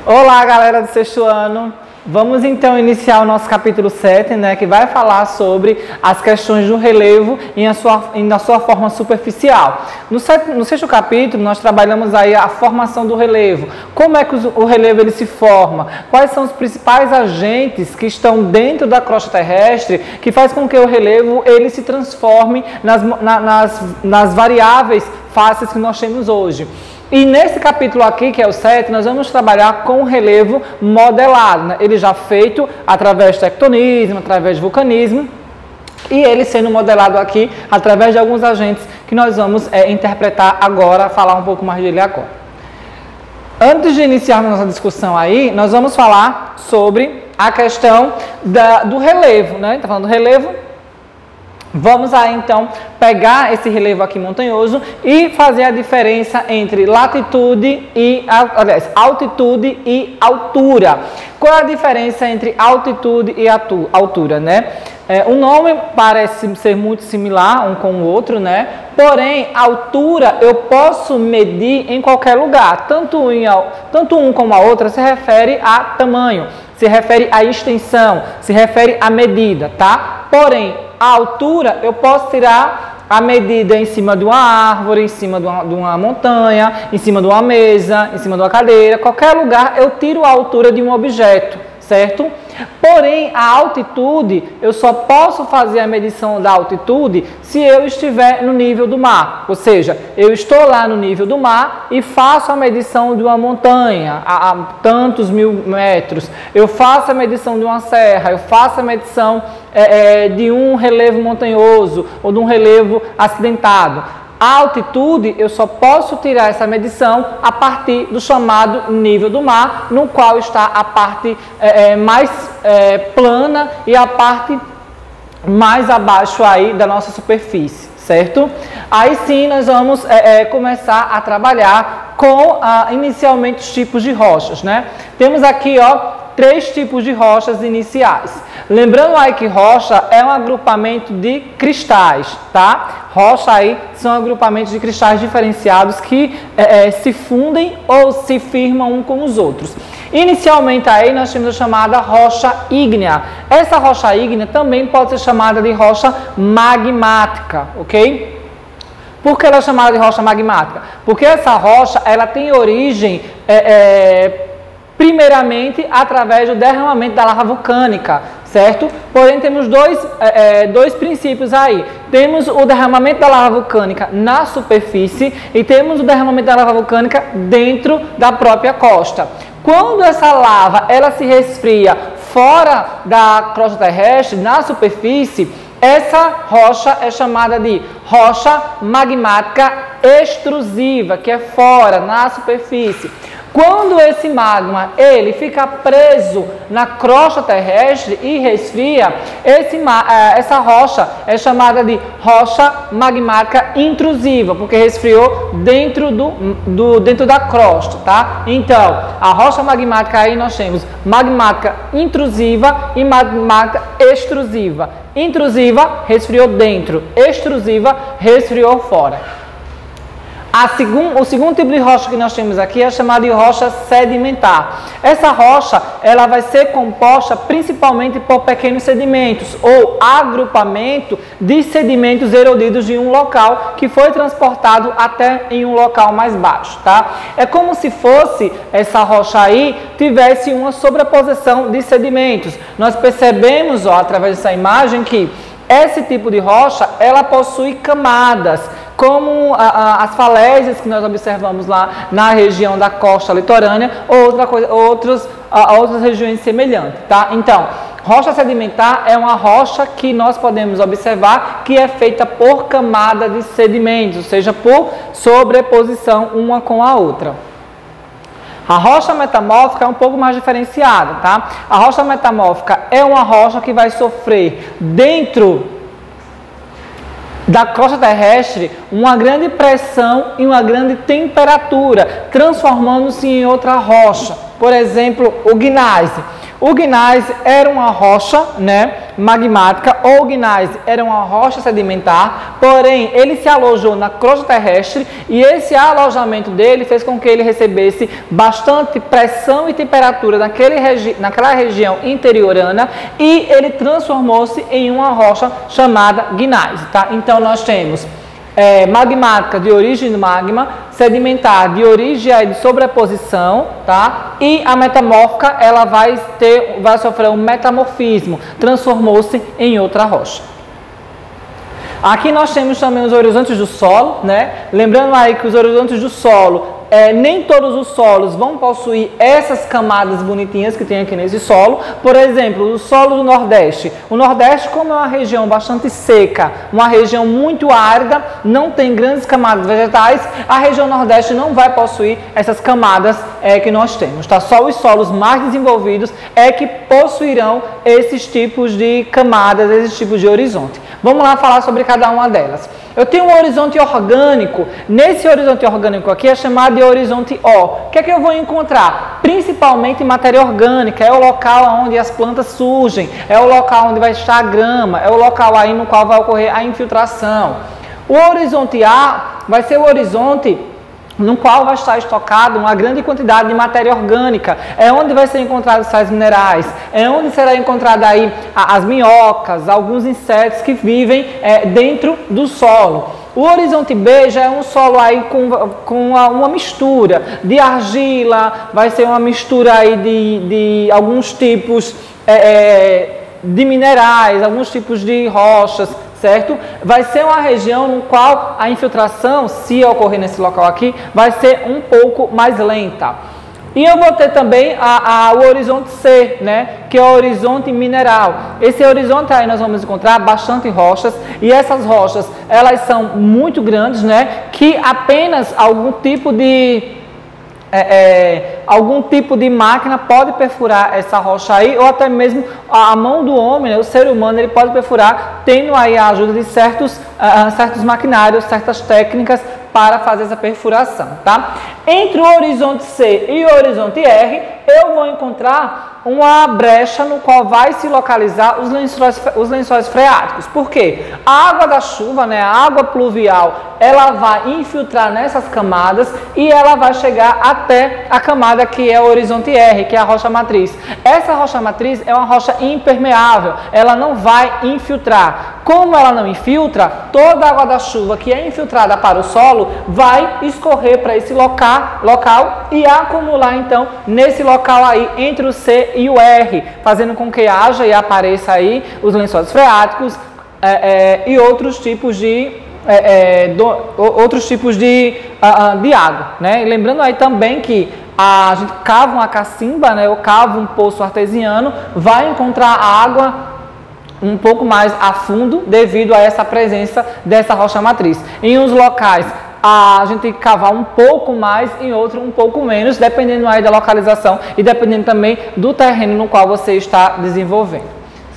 Olá, galera do sexto ano. Vamos então iniciar o nosso capítulo 7, que vai falar sobre as questões do relevo na sua forma superficial. No sexto capítulo, nós trabalhamos aí a formação do relevo. Como é que o relevo ele se forma? Quais são os principais agentes que estão dentro da crosta terrestre que faz com que o relevo ele se transforme nas variáveis fáceis que nós temos hoje. E nesse capítulo aqui, que é o 7, nós vamos trabalhar com o relevo modelado, Ele já feito através de tectonismo, através de vulcanismo, e ele sendo modelado aqui através de alguns agentes que nós vamos interpretar agora, falar um pouco mais dele agora. Antes de iniciarmos nossa discussão aí, nós vamos falar sobre a questão do relevo, Está falando do relevo. Vamos aí então pegar esse relevo aqui montanhoso e fazer a diferença entre altitude e altura. Qual é a diferença entre altitude e altura, O nome parece ser muito similar um com o outro, Porém, altura eu posso medir em qualquer lugar. Tanto um como a outra se refere a tamanho, se refere a extensão, se refere a medida, tá? Porém, a altura eu posso tirar a medida em cima de uma árvore, em cima de uma montanha, em cima de uma mesa, em cima de uma cadeira, qualquer lugar eu tiro a altura de um objeto, certo? Porém, a altitude, eu só posso fazer a medição da altitude se eu estiver no nível do mar. Ou seja, eu estou lá no nível do mar e faço a medição de uma montanha a tantos mil metros. Eu faço a medição de uma serra, eu faço a medição de um relevo montanhoso ou de um relevo acidentado. A altitude, eu só posso tirar essa medição a partir do chamado nível do mar, no qual está a parte mais plana e a parte mais abaixo aí da nossa superfície, certo? Aí sim nós vamos começar a trabalhar com inicialmente os tipos de rochas, Temos aqui, 3 tipos de rochas iniciais. Lembrando aí que rocha é um agrupamento de cristais, tá? Rocha aí são agrupamentos de cristais diferenciados que se fundem ou se firmam um com os outros. Inicialmente aí nós temos a chamada rocha ígnea. Essa rocha ígnea também pode ser chamada de rocha magmática, ok? Por que ela é chamada de rocha magmática? Porque essa rocha ela tem origem primeiramente através do derramamento da lava vulcânica, certo? Porém, temos dois princípios aí. Temos o derramamento da lava vulcânica na superfície e temos o derramamento da lava vulcânica dentro da própria costa. Quando essa lava ela se resfria fora da crosta terrestre, na superfície, essa rocha é chamada de rocha magmática extrusiva, que é fora, na superfície. Quando esse magma ele fica preso na crosta terrestre e resfria, essa rocha é chamada de rocha magmática intrusiva, porque resfriou dentro da crosta, tá? Então, a rocha magmática aí nós temos magmática intrusiva e magmática extrusiva. Intrusiva, resfriou dentro. Extrusiva, resfriou fora. O segundo tipo de rocha que nós temos aqui é chamada de rocha sedimentar. Essa rocha ela vai ser composta principalmente por pequenos sedimentos ou agrupamento de sedimentos erodidos de um local que foi transportado até em um local mais baixo, tá? É como se fosse essa rocha aí tivesse uma sobreposição de sedimentos. Nós percebemos, através dessa imagem que esse tipo de rocha ela possui camadas, como as falésias que nós observamos lá na região da costa litorânea ou outras regiões semelhantes, tá? Então, rocha sedimentar é uma rocha que nós podemos observar que é feita por camada de sedimentos, ou seja, por sobreposição uma com a outra. A rocha metamórfica é um pouco mais diferenciada, tá? A rocha metamórfica é uma rocha que vai sofrer dentro da crosta terrestre uma grande pressão e uma grande temperatura, transformando-se em outra rocha. Por exemplo, o gneiss. O gneiss era uma rocha, magmática ou gneiss era uma rocha sedimentar, porém ele se alojou na crosta terrestre e esse alojamento dele fez com que ele recebesse bastante pressão e temperatura naquela região interiorana e ele transformou-se em uma rocha chamada gneiss, tá? Então nós temos magmática de origem do magma, sedimentar de origem de sobreposição, tá? E a metamórfica ela vai sofrer um metamorfismo, transformou-se em outra rocha. Aqui nós temos também os horizontes do solo, né? Lembrando aí que os horizontes do solo, nem todos os solos vão possuir essas camadas bonitinhas que tem aqui nesse solo. Por exemplo, o solo do Nordeste. O Nordeste, como é uma região bastante seca, uma região muito árida, não tem grandes camadas vegetais, a região Nordeste não vai possuir essas camadas que nós temos, tá? Só os solos mais desenvolvidos que possuirão esses tipos de camadas, esses tipos de horizonte. Vamos lá falar sobre cada uma delas. Eu tenho um horizonte orgânico. Nesse horizonte orgânico aqui é chamado de horizonte O. O que é que eu vou encontrar? Principalmente matéria orgânica. É o local onde as plantas surgem, é o local onde vai estar a grama, é o local aí no qual vai ocorrer a infiltração. O horizonte A vai ser o horizonte no qual vai estar estocado uma grande quantidade de matéria orgânica, é onde vai ser encontrado sais minerais, é onde será encontrada aí as minhocas, alguns insetos que vivem dentro do solo. O horizonte B já é um solo aí com uma mistura de argila, vai ser uma mistura aí de alguns tipos de minerais, alguns tipos de rochas, certo? Vai ser uma região no qual a infiltração, se ocorrer nesse local aqui, vai ser um pouco mais lenta. E eu vou ter também o horizonte C, né? Que é o horizonte mineral. Esse horizonte aí nós vamos encontrar bastante rochas e essas rochas, elas são muito grandes, né? Que apenas algum tipo de máquina pode perfurar essa rocha aí, ou até mesmo a mão do homem, né, o ser humano, ele pode perfurar, tendo aí a ajuda de certos maquinários, certas técnicas para fazer essa perfuração, tá? Entre o horizonte C e o horizonte R, eu vou encontrar uma brecha no qual vai se localizar os lençóis freáticos. Por quê? A água da chuva, né, a água pluvial, ela vai infiltrar nessas camadas e ela vai chegar até a camada que é o horizonte R, que é a rocha matriz. Essa rocha matriz é uma rocha impermeável, ela não vai infiltrar. Como ela não infiltra, toda a água da chuva que é infiltrada para o solo vai escorrer para esse local e acumular então nesse local aí entre o C e o R, fazendo com que haja e apareça aí os lençóis freáticos e outros tipos de água, né? E lembrando aí também que a gente cava uma cacimba, né, ou cava um poço artesiano, vai encontrar água um pouco mais a fundo devido a essa presença dessa rocha matriz. Em uns locais a gente tem que cavar um pouco mais, em outro um pouco menos, dependendo aí da localização e dependendo também do terreno no qual você está desenvolvendo,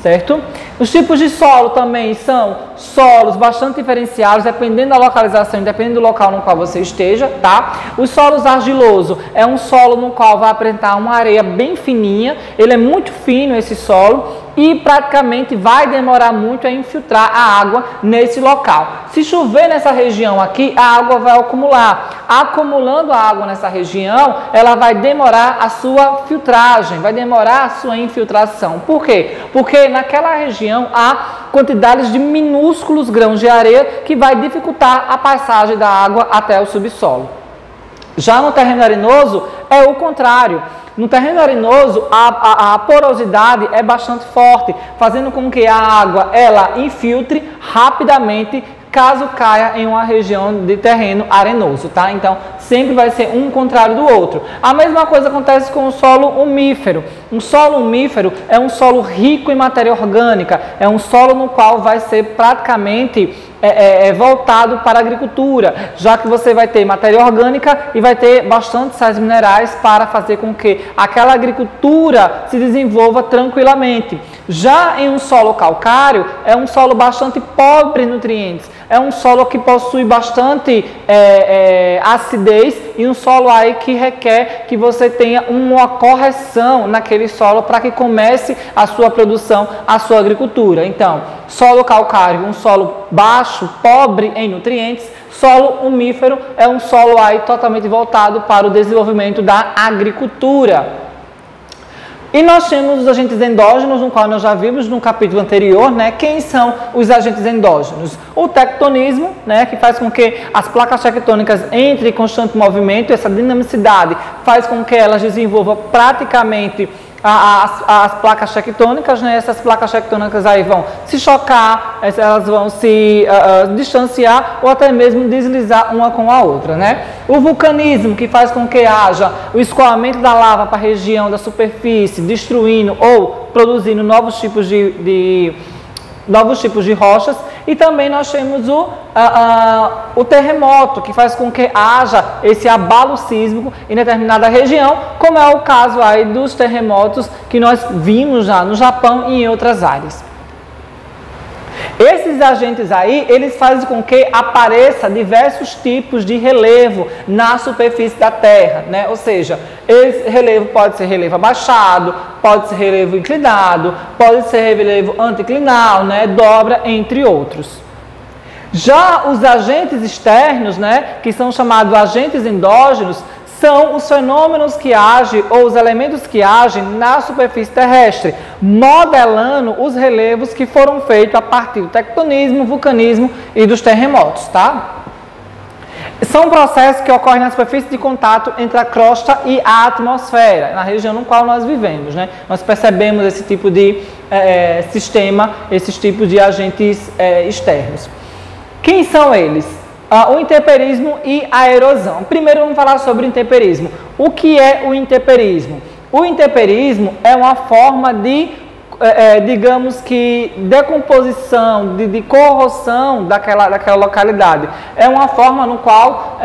certo? Os tipos de solo também são solos bastante diferenciados, dependendo da localização e dependendo do local no qual você esteja, tá? Os solos argiloso é um solo no qual vai apresentar uma areia bem fininha, ele é muito fino esse solo e praticamente vai demorar muito a infiltrar a água nesse local. Se chover nessa região aqui, a água vai acumular. Acumulando a água nessa região, ela vai demorar a sua filtragem, vai demorar a sua infiltração. Por quê? Porque naquela região há quantidades de minúsculos grãos de areia que vai dificultar a passagem da água até o subsolo. Já no terreno arenoso é o contrário. No terreno arenoso, a porosidade é bastante forte, fazendo com que a água ela infiltre rapidamente caso caia em uma região de terreno arenoso, tá? Então, sempre vai ser um contrário do outro. A mesma coisa acontece com o solo umífero. Um solo umífero é um solo rico em matéria orgânica, é um solo no qual vai ser praticamente voltado para a agricultura, já que você vai ter matéria orgânica e vai ter bastante sais minerais para fazer com que aquela agricultura se desenvolva tranquilamente. Já em um solo calcário, é um solo bastante pobre em nutrientes, É um solo que possui bastante acidez e um solo aí que requer que você tenha uma correção naquele solo para que comece a sua produção, a sua agricultura. Então, solo calcário, um solo baixo, pobre em nutrientes. Solo umífero é um solo aí totalmente voltado para o desenvolvimento da agricultura. E nós temos os agentes endógenos, no qual nós já vimos no capítulo anterior, né? Quem são os agentes endógenos? O tectonismo, né? Que faz com que as placas tectônicas entrem em constante movimento, essa dinamicidade faz com que elas desenvolvam praticamente as placas tectônicas, né? Essas placas tectônicas aí vão se chocar, elas vão se distanciar ou até mesmo deslizar uma com a outra, né? O vulcanismo, que faz com que haja o escoamento da lava para a região da superfície, destruindo ou produzindo novos tipos de rochas. E também nós temos o terremoto, que faz com que haja esse abalo sísmico em determinada região, como é o caso aí dos terremotos que nós vimos já no Japão e em outras áreas. Esses agentes aí, eles fazem com que apareça diversos tipos de relevo na superfície da Terra, né? Ou seja, esse relevo pode ser relevo abaixado, pode ser relevo inclinado, pode ser relevo anticlinal, né? Dobra, entre outros. Já os agentes externos, né? Que são chamados agentes endógenos, são os fenômenos que agem ou os elementos que agem na superfície terrestre, modelando os relevos que foram feitos a partir do tectonismo, vulcanismo e dos terremotos, tá? São processos que ocorrem na superfície de contato entre a crosta e a atmosfera, na região no qual nós vivemos, né? Nós percebemos esse tipo de sistema, esses tipos de agentes externos. Quem são eles? O intemperismo e a erosão. Primeiro vamos falar sobre o intemperismo. O que é o intemperismo? O intemperismo é uma forma de, digamos que, decomposição, de corrosão daquela localidade. É uma forma no qual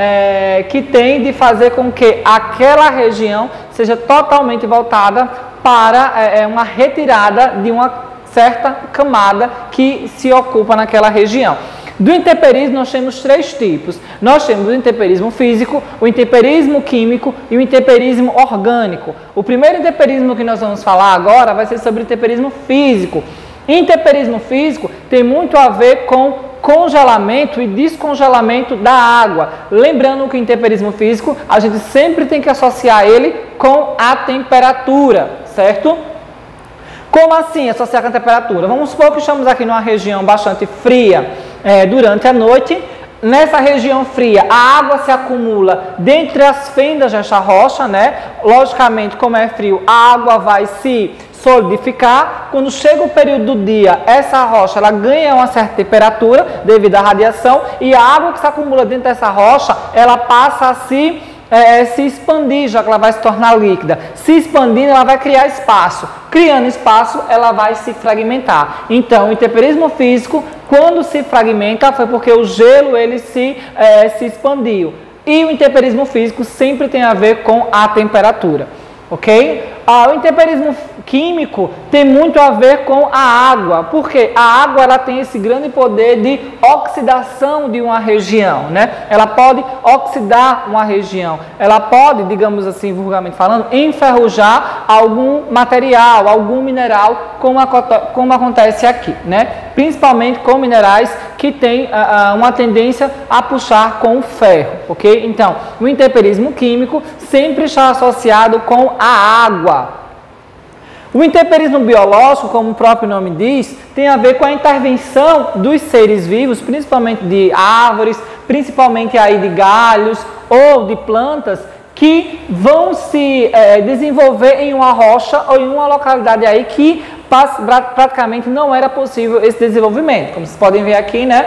que tem de fazer com que aquela região seja totalmente voltada para uma retirada de uma certa camada que se ocupa naquela região. Do intemperismo nós temos três tipos. Nós temos o intemperismo físico, o intemperismo químico e o intemperismo orgânico. O primeiro intemperismo que nós vamos falar agora vai ser sobre o intemperismo físico. Intemperismo físico tem muito a ver com congelamento e descongelamento da água. Lembrando que o intemperismo físico, a gente sempre tem que associar ele com a temperatura, certo? Como assim associar com a temperatura? Vamos supor que estamos aqui numa região bastante fria durante a noite. Nessa região fria, a água se acumula dentre as fendas desta rocha, né? Logicamente, como é frio, a água vai se solidificar. Quando chega o período do dia, essa rocha ela ganha uma certa temperatura devido à radiação e a água que se acumula dentro dessa rocha, ela passa a se expandir, já que ela vai se tornar líquida. Se expandindo, ela vai criar espaço. Criando espaço, ela vai se fragmentar. Então, o intemperismo físico, quando se fragmenta, foi porque o gelo ele se expandiu. E o intemperismo físico sempre tem a ver com a temperatura. Ok? O intemperismo químico tem muito a ver com a água, porque a água ela tem esse grande poder de oxidação de uma região, né? Ela pode oxidar uma região, ela pode, digamos assim, vulgarmente falando, enferrujar algum material, algum mineral, como acontece aqui, né? Principalmente com minerais que têm uma tendência a puxar com o ferro, ok? Então, o intemperismo químico sempre está associado com a água. O intemperismo biológico, como o próprio nome diz, tem a ver com a intervenção dos seres vivos, principalmente de árvores, principalmente aí de galhos ou de plantas, que vão se desenvolver em uma rocha ou em uma localidade aí que praticamente não era possível esse desenvolvimento. Como vocês podem ver aqui, né?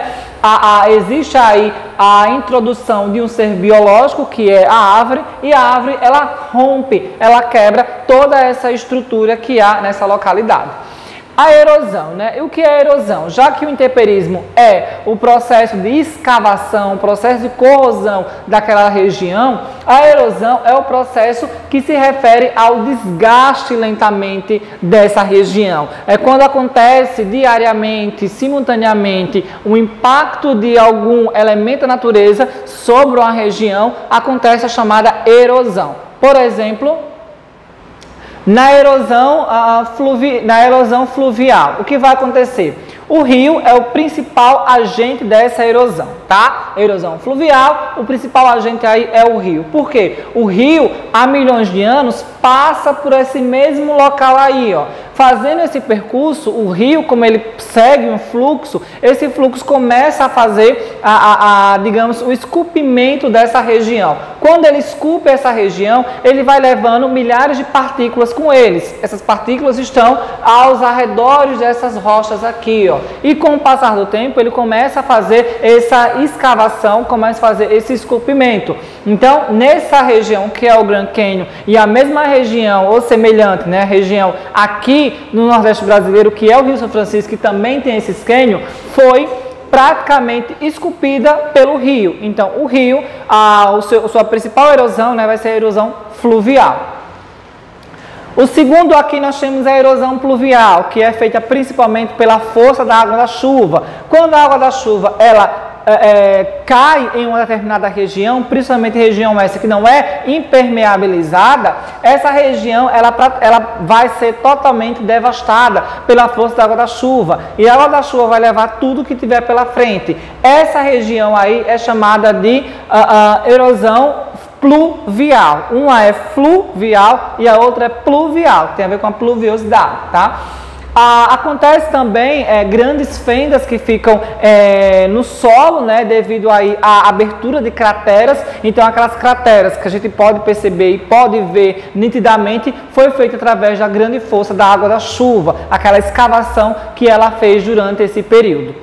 Existe aí a introdução de um ser biológico, que é a árvore, e a árvore ela rompe, ela quebra toda essa estrutura que há nessa localidade. A erosão, né? E o que é a erosão? Já que o intemperismo é o processo de escavação, o processo de corrosão daquela região, a erosão é o processo que se refere ao desgaste lentamente dessa região. É quando acontece diariamente, simultaneamente, o impacto de algum elemento da natureza sobre uma região, acontece a chamada erosão. Por exemplo, na erosão fluvial, o que vai acontecer? O rio é o principal agente dessa erosão, tá? Erosão fluvial, o principal agente aí é o rio. Por quê? O rio, há milhões de anos, passa por esse mesmo local aí, ó. Fazendo esse percurso, o rio, como ele segue um fluxo, esse fluxo começa a fazer, digamos, o esculpimento dessa região. Quando ele esculpe essa região, ele vai levando milhares de partículas com eles. Essas partículas estão aos arredores dessas rochas aqui, ó. E com o passar do tempo, ele começa a fazer essa escavação, começa a fazer esse esculpimento. Então, nessa região que é o Grand Canyon e a mesma região, ou semelhante, né, região aqui no Nordeste brasileiro, que é o Rio São Francisco, que também tem esses cânions, foi praticamente esculpida pelo rio. Então, o rio, sua principal erosão, né, vai ser a erosão fluvial. O segundo aqui nós temos a erosão pluvial, que é feita principalmente pela força da água da chuva. Quando a água da chuva cai em uma determinada região, principalmente região essa que não é impermeabilizada, essa região ela vai ser totalmente devastada pela força da água da chuva. E a água da chuva vai levar tudo que tiver pela frente. Essa região aí é chamada de erosão pluvial. Uma é fluvial e a outra é pluvial, tem a ver com a pluviosidade, tá? Acontece também grandes fendas que ficam no solo, né, devido aí à abertura de crateras. Então, aquelas crateras que a gente pode perceber e pode ver nitidamente, foi feita através da grande força da água da chuva, aquela escavação que ela fez durante esse período.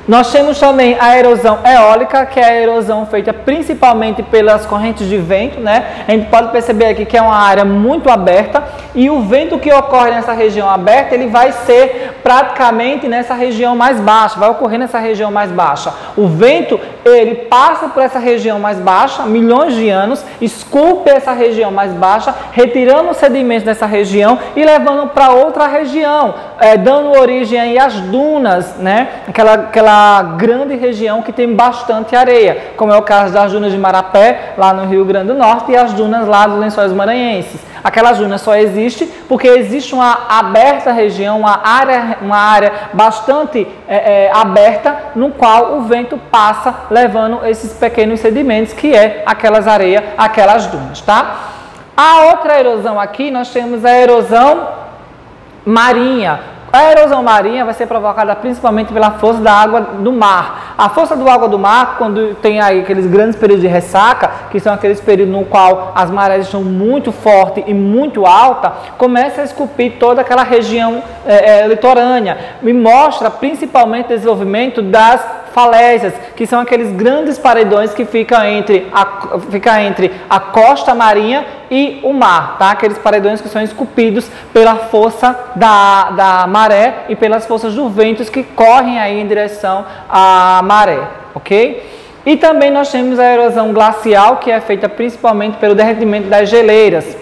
Nós temos também a erosão eólica, que é a erosão feita principalmente pelas correntes de vento, né? A gente pode perceber aqui que é uma área muito aberta e o vento que ocorre nessa região aberta, ele vai ser praticamente nessa região mais baixa, vai ocorrer nessa região mais baixa. O vento, ele passa por essa região mais baixa, milhões de anos, esculpe essa região mais baixa, retirando os sedimentos dessa região e levando para outra região, dando origem aí às dunas, né? Aquela grande região que tem bastante areia, como é o caso das dunas de Marapé, lá no Rio Grande do Norte, e as dunas lá dos Lençóis Maranhenses. Aquelas dunas só existe porque existe uma aberta região, uma área bastante aberta, no qual o vento passa levando esses pequenos sedimentos, que é aquelas areias, aquelas dunas, tá? A outra erosão aqui, nós temos a erosão marinha. A erosão marinha vai ser provocada principalmente pela força da água do mar. A força da água do mar, quando tem aí aqueles grandes períodos de ressaca, que são aqueles períodos no qual as marés estão muito fortes e muito altas, começa a esculpir toda aquela região litorânea e mostra principalmente o desenvolvimento das falésias, que são aqueles grandes paredões que ficam entre a costa marinha e o mar, tá? Aqueles paredões que são esculpidos pela força da maré e pelas forças do vento que correm aí em direção à maré, ok? E também nós temos a erosão glacial, que é feita principalmente pelo derretimento das geleiras.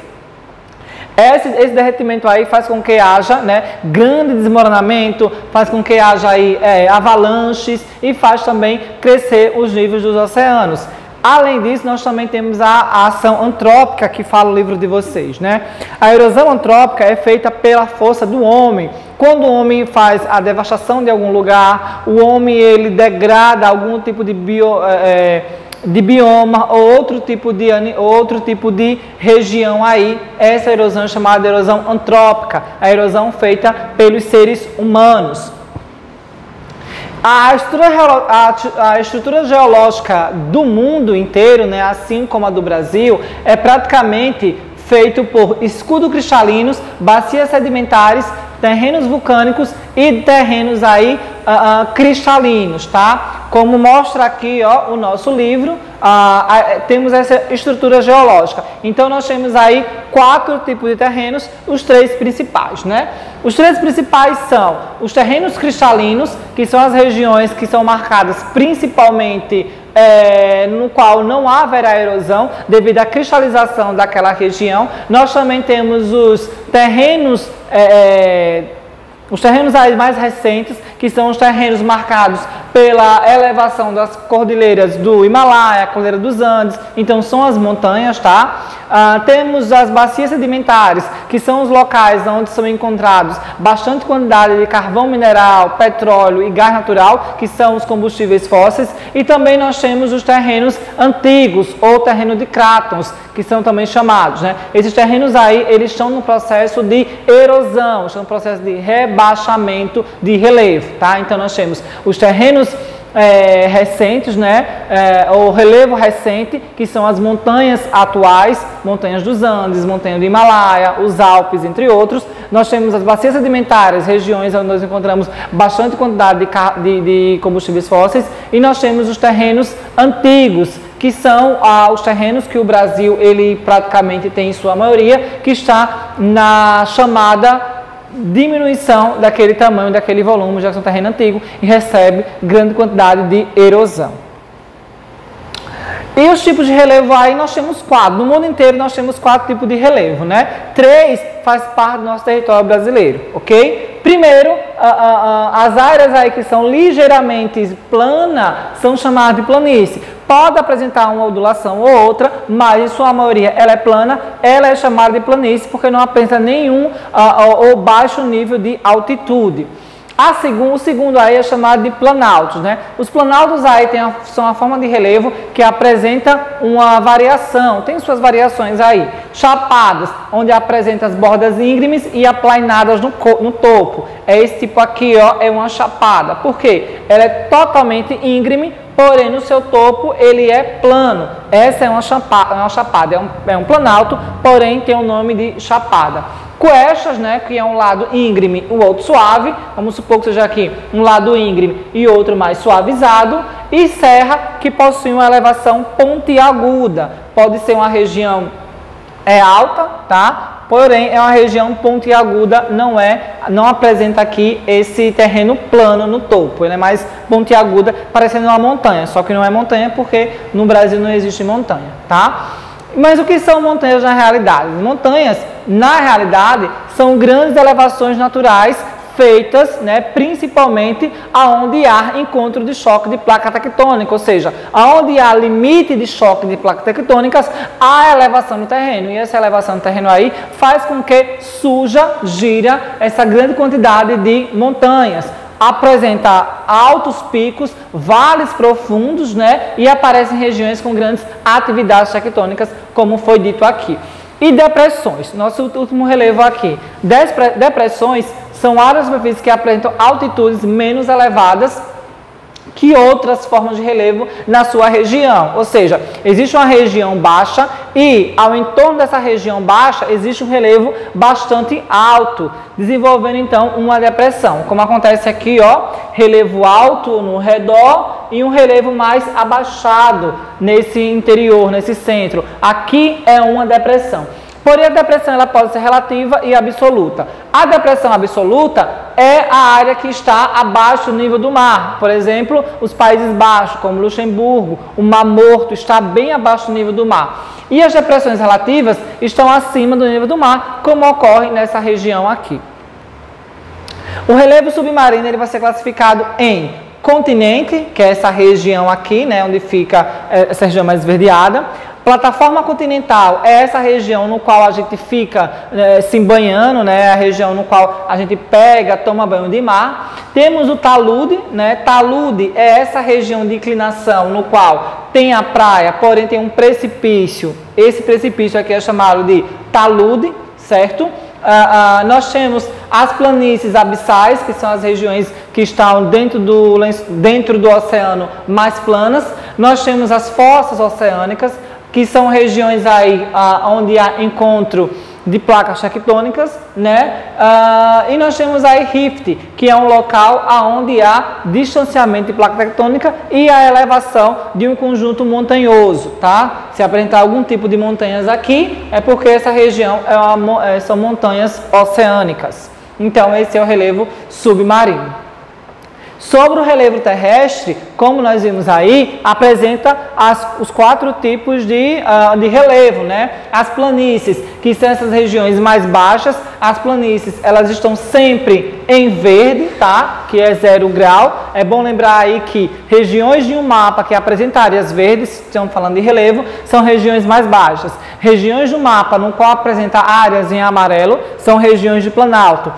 Esse derretimento aí faz com que haja, né, grande desmoronamento, faz com que haja aí avalanches e faz também crescer os níveis dos oceanos. Além disso, nós também temos a ação antrópica, que fala o livro de vocês, né? A erosão antrópica é feita pela força do homem. Quando o homem faz a devastação de algum lugar, o homem ele degrada algum tipo de bioma ou outro tipo de região aí, essa erosão é chamada de erosão antrópica, a erosão feita pelos seres humanos. A estrutura geológica do mundo inteiro, né, assim como a do Brasil, é praticamente feito por escudos cristalinos, bacias sedimentares, terrenos vulcânicos e terrenos aí cristalinos, tá? Como mostra aqui, ó, o nosso livro, temos essa estrutura geológica. Então nós temos aí 4 tipos de terrenos, os 3 principais, né? Os 3 principais são os terrenos cristalinos, que são as regiões que são marcadas principalmente no qual não haverá erosão devido à cristalização daquela região. Nós também temos os terrenos aí mais recentes, que são os terrenos marcados pela elevação das cordilheiras do Himalaia, a Cordilheira dos Andes, então são as montanhas, tá? Temos as bacias sedimentares, que são os locais onde são encontrados bastante quantidade de carvão mineral, petróleo e gás natural, que são os combustíveis fósseis, e também nós temos os terrenos antigos, ou terreno de crátons, que são também chamados, né? Esses terrenos aí, eles estão no processo de erosão, estão no processo de rebaixamento de relevo, tá? Então nós temos os terrenos recentes, né, o relevo recente, que são as montanhas atuais, montanhas dos Andes, montanha do Himalaia, os Alpes, entre outros. Nós temos as bacias sedimentares, regiões onde nós encontramos bastante quantidade de combustíveis fósseis, e nós temos os terrenos antigos, que são os terrenos que o Brasil, ele praticamente tem em sua maioria, que está na chamada diminuição daquele tamanho, daquele volume, já que é um terreno antigo e recebe grande quantidade de erosão. E os tipos de relevo aí nós temos 4. No mundo inteiro nós temos 4 tipos de relevo, né? 3 faz parte do nosso território brasileiro, ok? Primeiro, as áreas aí que são ligeiramente planas são chamadas de planície. Pode apresentar uma ondulação ou outra, mas em sua maioria ela é plana, ela é chamada de planície porque não apresenta nenhum ou baixo nível de altitude. O segundo aí é chamado de planaltos, né? Os planaltos aí são a forma de relevo que apresenta uma variação, tem suas variações aí. Chapadas, onde apresenta as bordas íngremes e aplainadas no topo. Esse tipo aqui, ó, é uma chapada. Por quê? Ela é totalmente íngreme, porém no seu topo ele é plano. Essa é uma chapada, é um planalto, porém tem o nome de chapada. Cuestas, né, que é um lado íngreme, o outro suave, vamos supor que seja aqui um lado íngreme e outro mais suavizado, e serra, que possui uma elevação pontiaguda. Pode ser uma região alta, tá? Porém é uma região pontiaguda, não apresenta aqui esse terreno plano no topo, ele é mais pontiaguda, parecendo uma montanha, só que não é montanha porque no Brasil não existe montanha, tá? Mas o que são montanhas na realidade? Montanhas, na realidade, são grandes elevações naturais feitas, né, principalmente aonde há encontro de choque de placa tectônica, ou seja, aonde há limite de choque de placas tectônicas, há elevação no terreno. E essa elevação no terreno aí faz com que gira essa grande quantidade de montanhas. Apresenta altos picos, vales profundos, né? E aparecem regiões com grandes atividades tectônicas, como foi dito aqui. E depressões, nosso último relevo aqui. Depressões são áreas da superfície que apresentam altitudes menos elevadas que outras formas de relevo na sua região. Ou seja, existe uma região baixa e ao entorno dessa região baixa existe um relevo bastante alto, desenvolvendo então uma depressão. Como acontece aqui, ó, relevo alto no redor e um relevo mais abaixado nesse interior, nesse centro. Aqui é uma depressão. Porém, a depressão ela pode ser relativa e absoluta. A depressão absoluta é a área que está abaixo do nível do mar. Por exemplo, os Países Baixos, como Luxemburgo, o Mar Morto está bem abaixo do nível do mar. E as depressões relativas estão acima do nível do mar, como ocorre nessa região aqui. O relevo submarino ele vai ser classificado em continente, que é essa região aqui, né, onde fica essa região mais esverdeada. Plataforma continental é essa região no qual a gente fica se banhando, né? A região no qual a gente pega, toma banho de mar. Temos o talude, né? Talude é essa região de inclinação no qual tem a praia, porém tem um precipício. Esse precipício aqui é chamado de talude, certo? Nós temos as planícies abissais, que são as regiões que estão dentro do oceano mais planas. Nós temos as fossas oceânicas, que são regiões aí onde há encontro de placas tectônicas, né? E nós temos aí rift, que é um local onde há distanciamento de placa tectônica e a elevação de um conjunto montanhoso, tá? Se apresentar algum tipo de montanhas aqui, é porque essa região são montanhas oceânicas. Então, esse é o relevo submarino. Sobre o relevo terrestre, como nós vimos aí, apresenta os 4 tipos de relevo, né? As planícies, que são essas regiões mais baixas, as planícies, elas estão sempre em verde, tá? Que é 0 grau. É bom lembrar aí que regiões de um mapa que apresentam áreas verdes, estamos falando de relevo, são regiões mais baixas. Regiões do mapa no qual apresenta áreas em amarelo, são regiões de planalto.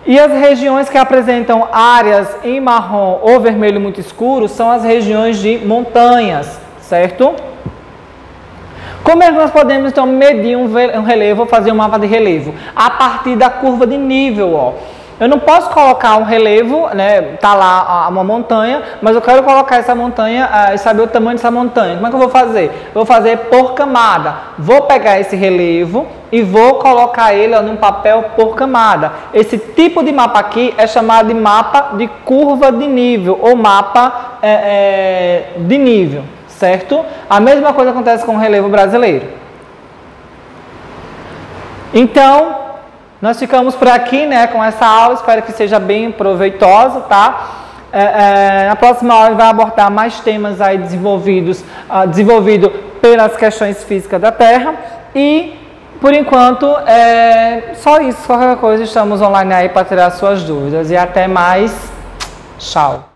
E as regiões que apresentam áreas em marrom ou vermelho muito escuro são as regiões de montanhas, certo? Como é que nós podemos então medir um relevo ou fazer um mapa de relevo? A partir da curva de nível, ó. Eu não posso colocar um relevo, né? Tá lá uma montanha, mas eu quero colocar essa montanha e saber o tamanho dessa montanha. Como é que eu vou fazer? Eu vou fazer por camada. Vou pegar esse relevo e vou colocar ele num papel por camada. Esse tipo de mapa aqui é chamado de mapa de curva de nível ou mapa de nível, certo? A mesma coisa acontece com o relevo brasileiro. Então, nós ficamos por aqui, né, com essa aula, espero que seja bem proveitosa, tá? Na próxima aula vai abordar mais temas aí desenvolvido pelas questões físicas da Terra e, por enquanto, só isso, qualquer coisa, estamos online aí para tirar suas dúvidas e até mais, tchau!